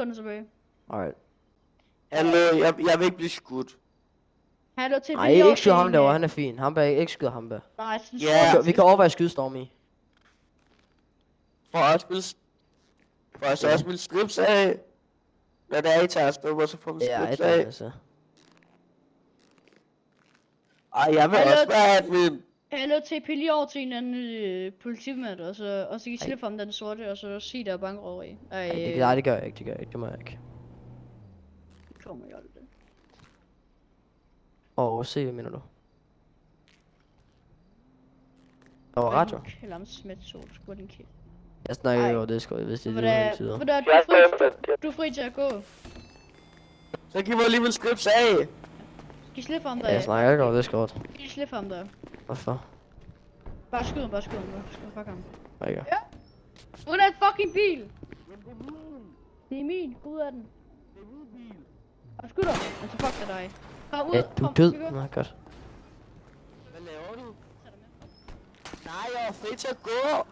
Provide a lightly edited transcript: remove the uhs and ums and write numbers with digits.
Kun tilbage. Alright. Hallo, jeg vil ikke blive skudt. Hallo til Nej, ikke skyde ham derovre, han er fin. Ham bag, ikke skyde ham bag. Nej, jeg synes Ja. Vi kan overveje at skyde Stormy. For at spille scripts af. Når det er, I tager afsted, så får vi Ja, scripts et af. altså. Ej, jeg vil Hallo. også være admin. Hallo til lige over til en anden politimand, og så kan I slippe ham den sorte, og så sige der er bankrøveri. Nej, det gør jeg ikke, det må jeg ikke. Det kommer jeg aldrig. Se, hvad mener du? Der var radio. Eller om smidt sol, sgu din kæft. Jeg snakker jo over det, sgu, hvis det er det, du Hvordan du er fri til at gå. Så giv mig alligevel scripts af. Skal I slippe ham der? Jeg snakker ikke over det, sgu. Skal I slippe ham der? Hvorfor? Bare skyd ham, fuck ham. Ikke. Ja. Ud af en fucking bil! Det er min, gå ud af den. Og skud ham, altså fuck dig. Kom ud, Ja, du er død. Nå, godt. Hvad laver du? Nej, jeg er fri til at gå.